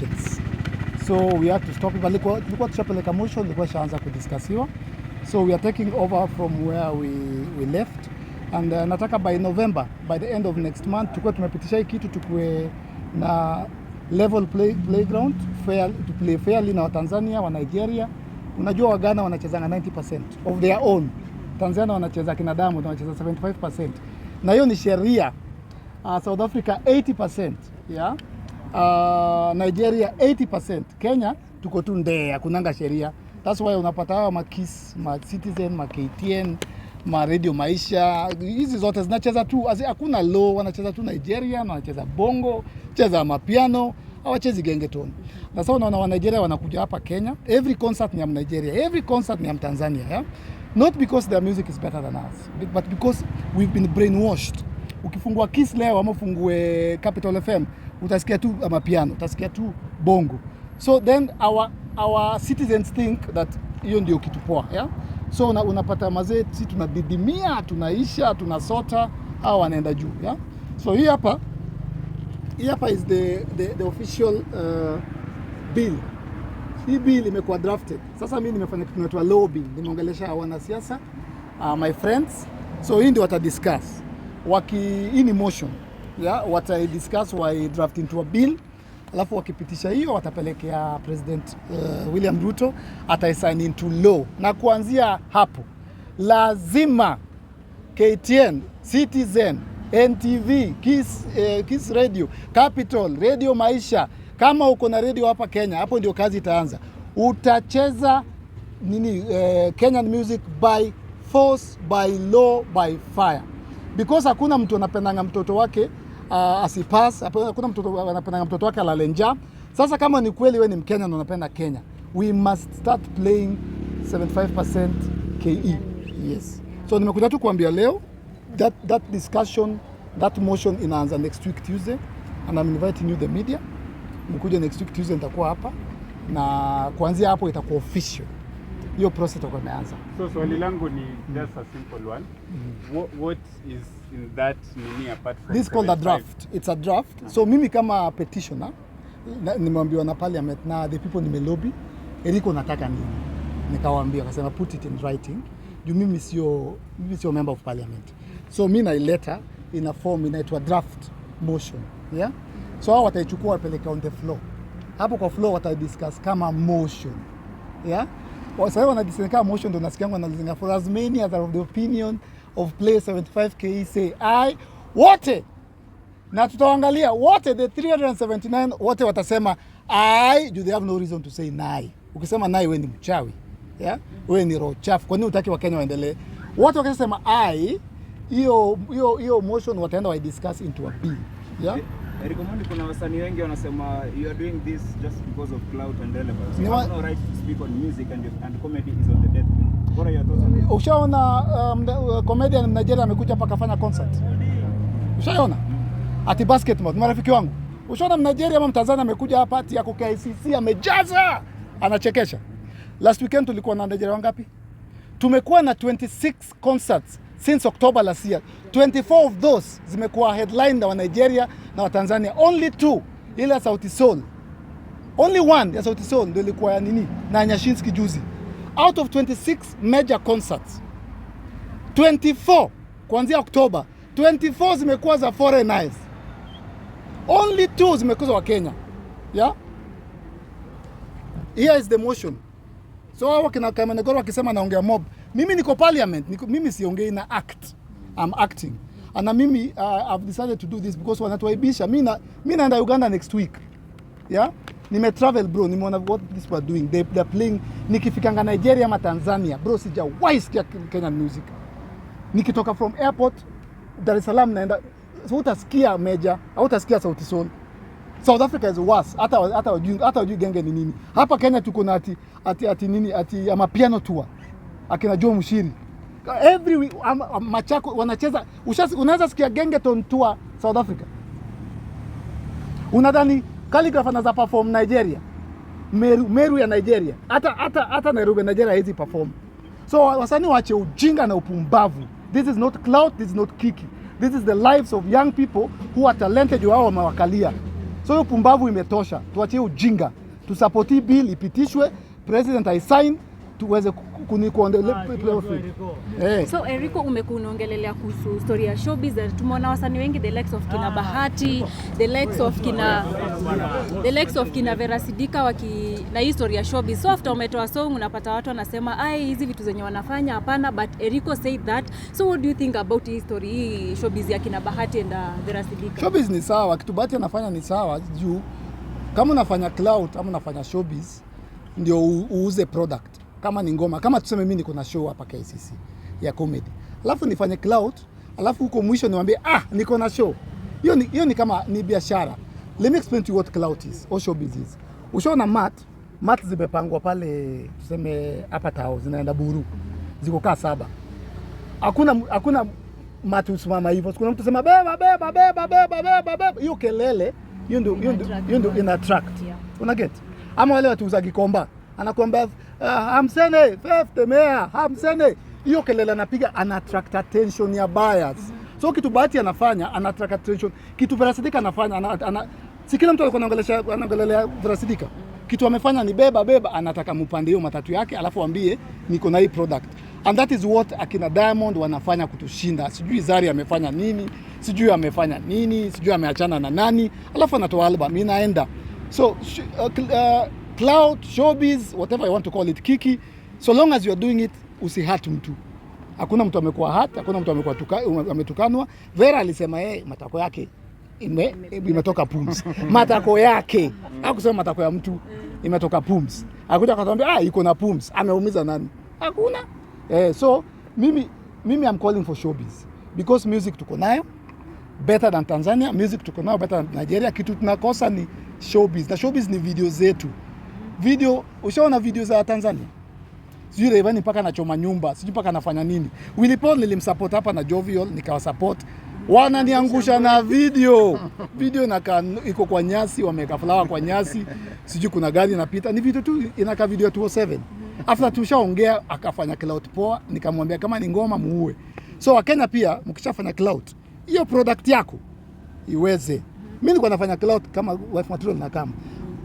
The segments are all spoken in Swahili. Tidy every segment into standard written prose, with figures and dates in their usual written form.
musicians. So we had to stop it. But tulikuwa tushapeleka motion, ilikuwa shaanza kudiskasiwa. So we are taking over from where we left. And nataka by November, by the end of next month, tukue tumepitisha hii kitu, tukue na level playground, to play fairly na Tanzania, wa Nigeria. Unajua wa Ghana wanachezanga 90% of their own. Tanzania wanacheza kina Diamond wanacheza 75%. Na hiyo ni sheria. South Africa 80%, yeah. Nigeria 80%. Kenya tuko tu ndee, hakunanga sheria. That's why unapata hawa Makis, Citizen, KTN, Radio Maisha, hizi zote zinacheza tu, hakuna law, wanacheza tu Nigeria, wanacheza bongo, cheza mapiano, hawachezi Ringtone. Na sasa unaona wa Nigeria wanakuja hapa Kenya, every concert ni ya Nigeria, every concert ni ya Tanzania, yeah? Not because their music is better than us, but because we've been brainwashed. Ukifungua Kiss leo ama ufungue Capital FM, utasikia tu mapiano, utasikia tu bongo. So then our citizens think that hiyo ndio kitu poa, yeah? So unapata mazee, si tunadidimia, tunaisha, tunasota, au wanaenda juu, yeah? So hii hapa is the official bill. Hii bill imekuwa drafted. Sasa mimi nimefanya kitu kinaitwa lobbying, nimeongelesha wanasiasa, my friends. So hii ndio watadiscuss. Hii ni motion, yeah? Watadiscuss wa draft into a bill. Alafu wakipitisha hiyo watapelekea President William Ruto, ataisign into law. Na kuanzia hapo lazima KTN, Citizen, NTV, Kiss Radio, Capital, Radio Maisha, kama uko na radio hapa Kenya, hapo ndio kazi itaanza. Utacheza Kenyan music by force, by law, by fire. Because hakuna mtu anapendanga mtoto wake asipass, hakuna mtoto anapendanga mtoto wake alalenja. Sasa kama ni kweli wewe ni Mkenya na unapenda Kenya, we must start playing 75% KE. Yes. So nimekuja tu kuambia leo that discussion, that motion inaanza next week Tuesday, and I'm inviting you the media. Mkuja next week Tuesday, nitakuwa hapa na kuanzia hapo itakuwa official. Hiyo process itakuwa imeanza. So swali langu ni just a simple one. What is in that nini apart from this called a draft? It's a draft. So mimi kama petitioner nimeambiwa na parliament na the people nimelobby, Eriko nataka nini? Nikawaambia, akasema put it in writing. Mimi sio member of parliament. So mimi na letter in a form inaitwa draft motion, yeah? So hao wataichukua wapeleke on the floor. Hapo kwa floor watadiscuss kama motion, yeah? Sasa wanadiscuss kama motion, ndio nasikia wanalizinga for as many as are of the opinion of play 75 KE say I wote. Na tutaangalia wote, the 379 wote watasema I, do they have no reason to say nai. Ukisema nai wewe ni mchawi, yeah? Wewe ni roho chafu. Kwa nini utaki Wakenya waendelee? Wote wakisema I, hiyo motion wataenda wa discuss into a bill, yeah? Omondi, kuna wasanii wengi wanasema you are doing this just because of clout and relevance. You have no right to speak on music and comedy is on the death. What are your thoughts on this? Ushaona comedian Nigeria amekuja hapa kafanya concert? Ushaona? Ati basketball, marafiki wangu. Ushaona Nigeria ama Tanzania amekuja hapa ati ya KICC amejaza, anachekesha. Last weekend tulikuwa na Nigeria wangapi? Tumekuwa na 26 concerts since October last year. 24 of those zimekuwa headline na wa Nigeria na wa Tanzania. Only 2 ile Sauti Sol. Only 1 ya Sauti Sol ndio ilikuwa nini? Na Nyashinski juzi. Out of 26 major concerts, 24 kuanzia October, 24 zimekuwa za foreigners. Only 2 zimekuwa wa Kenya. Yeah? Here is the motion. So hawa kina Kamenegoro wakisema naongea mob. Mimi niko parliament, mimi siongei na act. I'm acting. And mimi I've decided to do this because wanatuaibisha. Mimi naenda Uganda next week. Yeah? Nime travel bro, nimeona what this were doing. They're playing, nikifikanga Nigeria ama Tanzania, bro sijawahi sikia Kenyan music. Nikitoka from airport Dar es Salaam naenda, so utasikia Meja, au utasikia Sauti Sol. South Africa is worse. Hata wajui genge ni nini. Hapa Kenya tuko na ati ama piano tour. Akina Joe Mushiri. Every week Machako wanacheza. Unaweza sikia Ringtone tour South Africa. Unadhani Calligraph anaza perform Nigeria? Meru ya Nigeria. Hata Nairobi Nigeria hizi perform. So wasanii waache ujinga na upumbavu. This is not clout, this is not kiki. This is the lives of young people who are talented, wao wamewakalia. So hiyo pumbavu imetosha. Tuachie ujinga. Tusapoti bill ipitishwe, president aisign tuweze kuendelea playoff. So Eriko, umekuwa unaongelelea kuhusu story ya showbiz. Tumeona wasanii wengi the likes of kina Bahati, the likes of kina Vera Sidika na hii story ya showbiz. So after umetoa song unapata watu wanasema ai hizi vitu zenye wanafanya hapana, but Eriko said that. So what do you think about hii story hii showbiz ya kina Bahati and Vera Sidika? Showbiz ni sawa, kitu Bahati anafanya ni sawa juu kama unafanya clout ama unafanya showbiz ndio uuze product. Kama ni ngoma, kama tuseme mimi niko na show hapa KCC ya comedy. Alafu nifanye clout, alafu huko mwisho niwaambie niko na show. Hiyo ni kama ni biashara. Let me explain to you what clout is or showbiz is. Ushaona mat zimepangwa pale tuseme hapa tao zinaenda Buru. Ziko kaa 7. Hakuna mat usimama hivyo. Kuna mtu sema beba. Hiyo kelele, hiyo ndio ina attract. Una get? Ama wale watu uza Gikomba. Anakuambia hamsene 50 mea hamsene, hiyo kelele anapiga ana attract attention ya buyers. So kitu Bahati anafanya ana attract attention, kitu Vera Sidika anafanya si kila mtu alikuwa anaongelea Vera Sidika, kitu amefanya ni beba anataka mpande hiyo matatu yake alafu ambie niko na hii product, and that is what akina Diamond wanafanya kutushinda. Sijui Zari amefanya nini, sijui ameachana na nani, alafu anatoa album inaenda. So cloud, showbiz, whatever you want to call it, kiki, so long as you are doing it, usihurt mtu. Hakuna mtu amekuwa hurt, hakuna mtu amekuwa ametukanwa. Vera alisema matako yake imetoka pumps. Matako yake, hakusema matako ya mtu, imetoka pumps. Hakuja akatambia iko na pumps, ameumiza nani? Hakuna. So mimi I'm calling for showbiz because music tuko nayo better than Tanzania, music tuko nayo better than Nigeria. Kitu tunakosa ni showbiz. Na showbiz ni video zetu. Video, ushaona video za Tanzania? Sijui Rayvanny mpaka anachoma nyumba, sijui mpaka anafanya nini. Willy Paul nilimsupport hapa na Jovial, nikawa-support. Wananiangusha na video. Video iko kwa nyasi, wameka flower kwa nyasi. Sijui kuna gari inapita. Ni video tu inakaa video 207. After tushaongea akafanya clout poa, nikamwambia kama ni ngoma muue. So Wakenya pia mkishafanya clout, hiyo product yako iweze. Mimi nilikuwa nafanya clout kama wife material na kama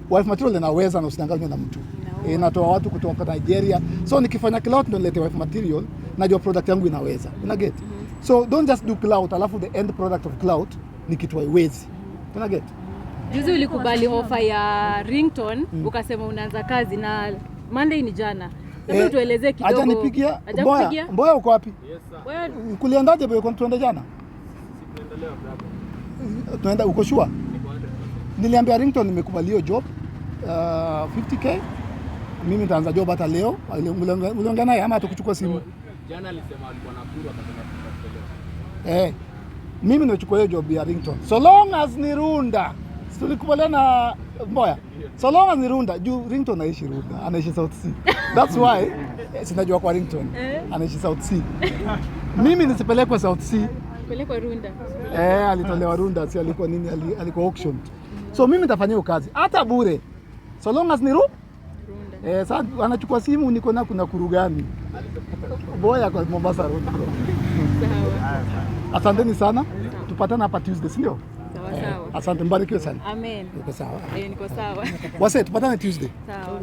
wife material inaweza na usidanganywe na mtu. Inatoa watu kutoka Nigeria. So nikifanya clout ndio nilete wife material, najua product yangu inaweza. Una get? So don't just do clout alafu the end product of clout ni kitu haiwezi. Una get? Juzi ulikubali offer ya Ringtone, ukasema unaanza kazi na Monday ni jana. Hebu tuelezee kidogo. Hajanipigia. Mboya uko wapi? Yes sir. Kuliendaje boy tuende jana? Sikuendelea brother. Tunaenda uko sure? Niliambia Ringtone nimekubali hiyo job 50k. Mimi nitaanza job hata leo. Uliongea naye ama atakuchukua simu? Jana alisema alikuwa na kuru akasema mimi nimechukua hiyo job ya Ringtone. So long as ni Runda. Tulikubaliana Mboya. So long as ni Runda, juu Ringtone anaishi Runda, anaishi South Sea. That's why sinajua kwa Ringtone. Anaishi South Sea. Mimi nisipelekwe South Sea. Pelekwa Runda. Alitolewa Runda, si alikuwa nini, alikuwa auction. So mimi nitafanya hiyo kazi hata bure. So long as ni Runda. Sasa anachukua simu niko na kuna kurugani. Boya kwa Mombasa Road. Asanteni sana. Tupatane hapa Tuesday, si ndio? Sawa. Asante, mbarikiwe sana. Amen. Niko sawa. Niko sawa. Wase tupatane Tuesday. Sawa.